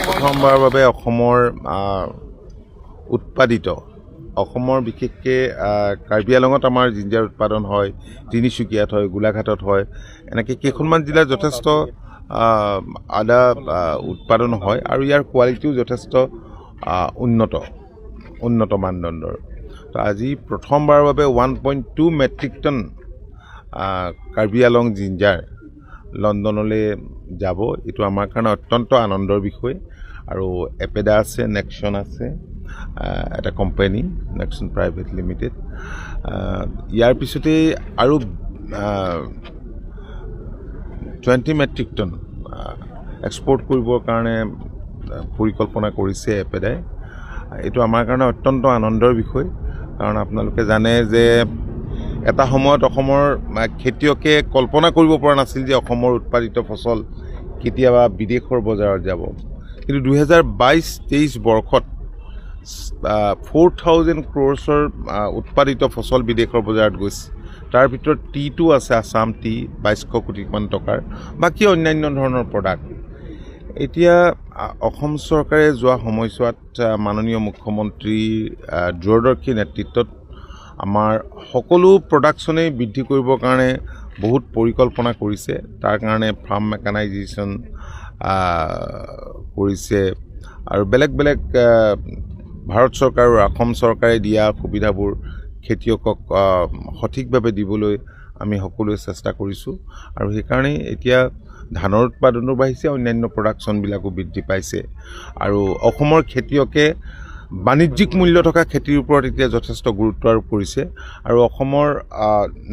প্ৰথমবাৰৰ বাবে অসমৰ উৎপাদিত অসমৰ বিশেষকৈ কাৰ্বি আংলঙত আমাৰ জিঞ্জাৰ উৎপাদন হয়, তিনিচুকীয়াত হয়, গোলাঘাটত হয়, এনেকৈ কেইখনমান জিলাত যথেষ্ট আদা উৎপাদন হয় আৰু ইয়াৰ কোৱালিটিও যথেষ্ট উন্নত মানদণ্ডৰ। তো আজি প্ৰথমবাৰৰ বাবে 1.2 metric ton Karbi Anglong ginger লণ্ডনলৈ যাব। এইটো আমাৰ কাৰণে অত্যন্ত আনন্দৰ বিষয়। আৰু এপেডা আছে, নেক্সন আছে, এটা কোম্পানী নেক্সন প্ৰাইভেট লিমিটেড। ইয়াৰ পিছতেই আৰু 20 মেট্ৰিক টন এক্সপৰ্ট কৰিবৰ কাৰণে পৰিকল্পনা কৰিছে এপেডাই। এইটো আমাৰ কাৰণে অত্যন্ত আনন্দৰ বিষয়, কাৰণ আপোনালোকে জানে যে এটা সময়ত অসমৰ খেতিয়কে কল্পনা কৰিব পৰা নাছিল যে অসমৰ উৎপাদিত ফচল কেতিয়াবা বিদেশৰ বজাৰত যাব। কিন্তু 2022-23 বৰ্ষত 4,000 crores উৎপাদিত ফচল বিদেশৰ বজাৰত গৈছে। তাৰ ভিতৰত টিটো আছে, আছাম টি 2200 কোটিমান টকাৰ, বাকী অন্যান্য ধৰণৰ প্ৰডাক্ট। এতিয়া অসম চৰকাৰে যোৱা সময়ছোৱাত মাননীয় মুখ্যমন্ত্ৰীৰ দূৰদৰ্শী নেতৃত্বত আমাৰ সকলো প্ৰডাকশ্যনেই বৃদ্ধি কৰিবৰ কাৰণে বহুত পৰিকল্পনা কৰিছে। তাৰ কাৰণে ফাৰ্ম মেকানাইজেশ্যন কৰিছে আৰু বেলেগ বেলেগ ভাৰত চৰকাৰ আৰু অসম চৰকাৰে দিয়া সুবিধাবোৰ খেতিয়কক সঠিকভাৱে দিবলৈ আমি সকলোৱে চেষ্টা কৰিছোঁ। আৰু সেইকাৰণেই এতিয়া ধানৰ উৎপাদনো বাঢ়িছে, অন্যান্য প্ৰডাকশ্যনবিলাকো বৃদ্ধি পাইছে। আৰু অসমৰ খেতিয়কে বাণিজ্যিক মূল্য থকা খেতিৰ ওপৰত এতিয়া যথেষ্ট গুৰুত্ব আৰোপ কৰিছে। আৰু অসমৰ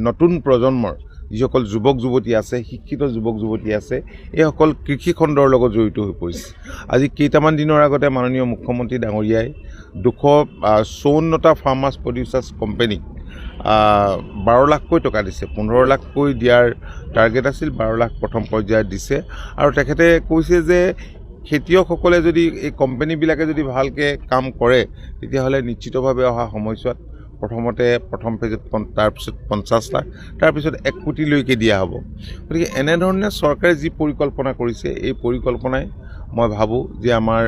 নতুন প্ৰজন্মৰ যিসকল যুৱক যুৱতী আছে, শিক্ষিত যুৱক যুৱতী আছে, এইসকল কৃষি খণ্ডৰ লগত জড়িত হৈ পৰিছে। আজি কেইটামান দিনৰ আগতে মাননীয় মুখ্যমন্ত্ৰী ডাঙৰীয়াই 254টা ফাৰ্মাৰ্ছ প্ৰডিউচাৰ্ছ কোম্পানীক 12 লাখকৈ টকা দিছে। 15 লাখকৈ দিয়াৰ টাৰ্গেট আছিল, 12 লাখ প্ৰথম পৰ্যায়ত দিছে। আৰু তেখেতে কৈছে যে খেতিয়কসকলে যদি এই কোম্পানীবিলাকে যদি ভালকৈ কাম কৰে, তেতিয়াহ'লে নিশ্চিতভাৱে অহা সময়ছোৱাত প্ৰথম ফেজত তাৰপিছত 50 লাখ, তাৰপিছত 1 কোটিলৈকে দিয়া হ'ব। গতিকে এনেধৰণে চৰকাৰে যি পৰিকল্পনা কৰিছে, এই পৰিকল্পনাই মই ভাবোঁ যে আমাৰ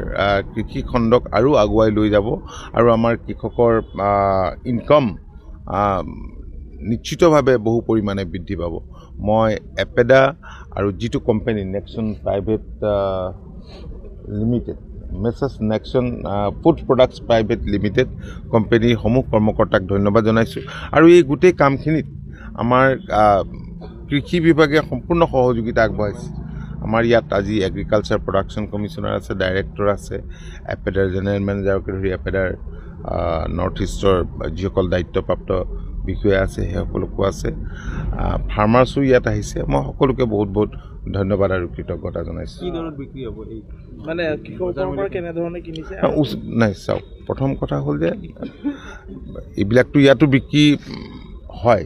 কৃষি খণ্ডক আৰু আগুৱাই লৈ যাব আৰু আমাৰ কৃষকৰ ইনকাম নিশ্চিতভাৱে বহু পৰিমাণে বৃদ্ধি পাব। মই এপেডা আৰু যিটো company Nexon private limited, Messrs Nexon food products private limited কোম্পানীৰ সমূহ কৰ্মকৰ্তাক ধন্যবাদ জনাইছোঁ। আৰু এই গোটেই কামখিনিত আমাৰ কৃষি বিভাগে সম্পূৰ্ণ সহযোগিতা আগবঢ়াইছে। আমাৰ ইয়াত আজি এগ্ৰিকালচাৰ প্ৰডাকশ্যন কমিশ্যনাৰ আছে, ডাইৰেক্টৰ আছে, এপেডাৰ জেনেৰেল মেনেজাৰকে ধৰি এপেডাৰ নৰ্থ ইষ্টৰ যিসকল দায়িত্বপ্ৰাপ্ত বিষয়া আছে সেই সকলোকো আছে, ফাৰ্মাৰ্ছো ইয়াত আহিছে। মই সকলোকে বহুত বহুত ধন্যবাদ আৰু কৃতজ্ঞতা জনাইছোঁ। কি ধৰণত বিক্ৰী হ'ব এই মানে কৃষকৰ পৰা কেনেধৰণে কিনিছে? নাই, চাওক, প্ৰথম কথা হ'ল যে এইবিলাকতো ইয়াতো বিক্ৰী হয়।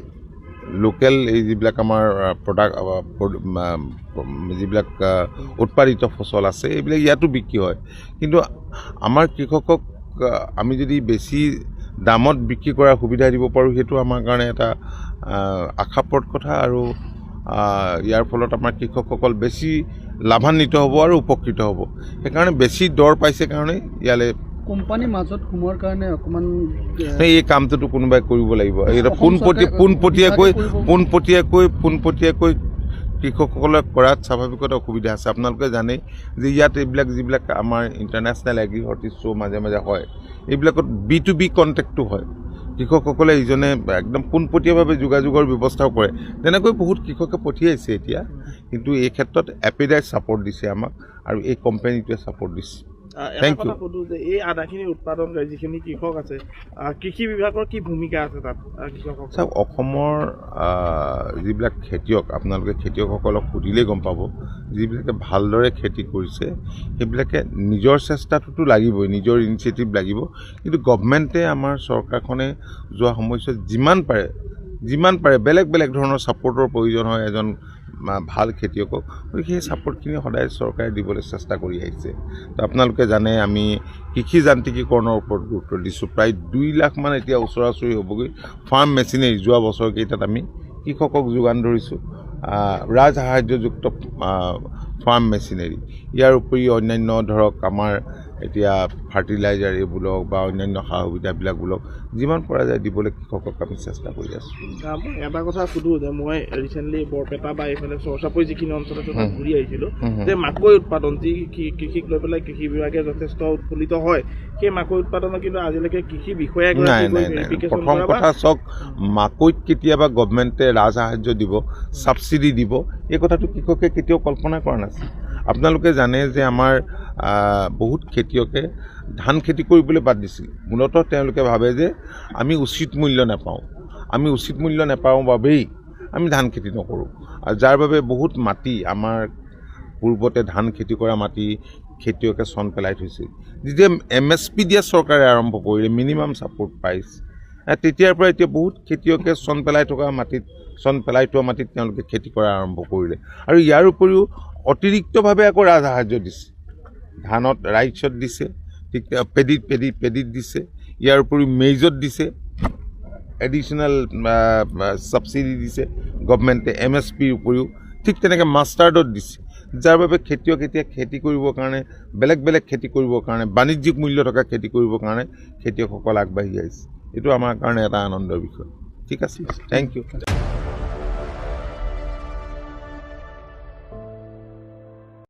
লোকেল এই যিবিলাক আমাৰ যিবিলাক উৎপাদিত ফচল আছে, এইবিলাক ইয়াতো বিক্ৰী হয়। কিন্তু আমাৰ কৃষকক আমি যদি বেছি দামত বিক্ৰী কৰাৰ সুবিধা দিব পাৰোঁ, সেইটো আমাৰ কাৰণে এটা আশাপ্ৰদ কথা। আৰু ইয়াৰ ফলত আমাৰ কৃষকসকল বেছি লাভান্বিত হ'ব আৰু উপকৃত হ'ব। সেইকাৰণে বেছি দৰ পাইছে কাৰণে ইয়ালৈ কোম্পানীৰ মাজত সোমোৱাৰ কাৰণে অকণমান এই কামটোতো কোনোবাই কৰিব লাগিব। এইটো পোনপটীয়াকৈ কৃষকসকলে কৰাত স্বাভাৱিকতে অসুবিধা আছে। আপোনালোকে জানেই যে ইয়াত এইবিলাক যিবিলাক আমাৰ ইণ্টাৰনেশ্যনেল এগ্ৰি হৰ্টিছ শ্ব' মাজে মাজে হয়, এইবিলাকত B2B কণ্টেক্টটো হয়। কৃষকসকলে ইজনে একদম পোনপটীয়াভাৱে যোগাযোগৰ ব্যৱস্থাও কৰে। তেনেকৈ বহুত কৃষকে পঠিয়াইছে এতিয়া, কিন্তু এই ক্ষেত্ৰত এপেডাই ছাপোৰ্ট দিছে আমাক আৰু এই কোম্পানীটোৱে ছাপোৰ্ট দিছে। Thank you. যে এই আদাখিনি উৎপাদনকাৰী যিখিনি কৃষক আছে, কৃষি বিভাগৰ কি ভূমিকা আছে তাত কৃষকক? চাওক, অসমৰ যিবিলাক খেতিয়ক, আপোনালোকে খেতিয়কসকলক সুধিলেই গম পাব, যিবিলাকে ভালদৰে খেতি কৰিছে সেইবিলাকে নিজৰ চেষ্টাটোতো লাগিবই, নিজৰ ইনিচিয়েটিভ লাগিব। কিন্তু গভমেণ্টে, আমাৰ চৰকাৰখনে যোৱা সময়ছোৱাত যিমান পাৰে বেলেগ বেলেগ ধৰণৰ ছাপোৰ্টৰ প্ৰয়োজন হয় এজন ভাল খেতিয়কক, গতিকে সেই ছাপৰ্টখিনি সদায় চৰকাৰে দিবলৈ চেষ্টা কৰি আহিছে। তো আপোনালোকে জানে আমি কৃষি যান্ত্ৰিকীকৰণৰ ওপৰত গুৰুত্ব দিছোঁ। প্ৰায় 2 লাখমান এতিয়া ওচৰা ওচৰি হ'বগৈ ফাৰ্ম মেচিনেৰী যোৱা বছৰকেইটাত আমি কৃষকক যোগান ধৰিছোঁ ৰাজসাহাৰ্যযুক্ত ফাৰ্ম মেচিনেৰী। ইয়াৰ উপৰি অন্যান্য ধৰক আমাৰ এতিয়া ফাৰ্টিলাইজাৰ এইবোৰক বা অন্যান্য সা সুবিধাবিলাকবোৰক যিমান পৰা যায় দিবলৈ কৃষকক আমি চেষ্টা কৰি আছোঁ। মই এটা কথা সুধোঁ যে মই ৰিচেণ্টলি বৰপেটা বা এইফালে চৰচাপৰি যিখিনি অঞ্চল আছে তাত ঘূৰি আহিছিলোঁ যে মাকৈ উৎপাদন যি কৃষিক লৈ পেলাই কৃষি বিভাগে যথেষ্ট উৎফুল্লিত হয়, সেই মাকৈ উৎপাদনৰ কিন্তু আজিলৈকে কৃষি বিষয়াই নাই। প্ৰথম কথা চাওক, মাকৈত কেতিয়াবা গভমেণ্টে ৰাজসাহাৰ্য দিব, ছাবচিডি দিব, এই কথাটো কৃষকে কেতিয়াও কল্পনা কৰা নাছিল। আপোনালোকে জানে যে আমাৰ বহুত খেতিয়কে ধান খেতি কৰিবলৈ বাদ দিছিল। মূলতঃ তেওঁলোকে ভাবে যে আমি উচিত মূল্য নাপাওঁ, আমি উচিত মূল্য নাপাওঁ বাবেই আমি ধান খেতি নকৰোঁ, আৰু যাৰ বাবে বহুত মাটি আমাৰ পূৰ্বতে ধান খেতি কৰা মাটি খেতিয়কে চন পেলাই থৈছিল। যেতিয়া MSP দিয়া চৰকাৰে আৰম্ভ কৰিলে, মিনিমাম ছাপৰ্ট প্ৰাইচ, তেতিয়াৰ পৰা এতিয়া বহুত খেতিয়কে চন পেলাই থোৱা মাটিত তেওঁলোকে খেতি কৰা আৰম্ভ কৰিলে। আৰু ইয়াৰ উপৰিও অতিৰিক্তভাৱে আকৌ ৰাজসাহাৰ্য দিছে, ধানত ৰাইচত দিছে, ঠিক পেডিত দিছে, ইয়াৰ উপৰিও মেইজত দিছে, এডিশ্যনেল ছাবচিডি দিছে গভমেণ্টে MSPৰ উপৰিও, ঠিক তেনেকৈ মাষ্টাৰ্ডত দিছে, যাৰ বাবে খেতিয়ক এতিয়া খেতি কৰিবৰ কাৰণে বেলেগ খেতি কৰিবৰ কাৰণে বাণিজ্যিক মূল্য থকা খেতি কৰিবৰ কাৰণে খেতিয়কসকল আগবাঢ়ি আহিছে। এইটো আমাৰ কাৰণে এটা আনন্দৰ বিষয়। ঠিক আছে, থেংক ইউ।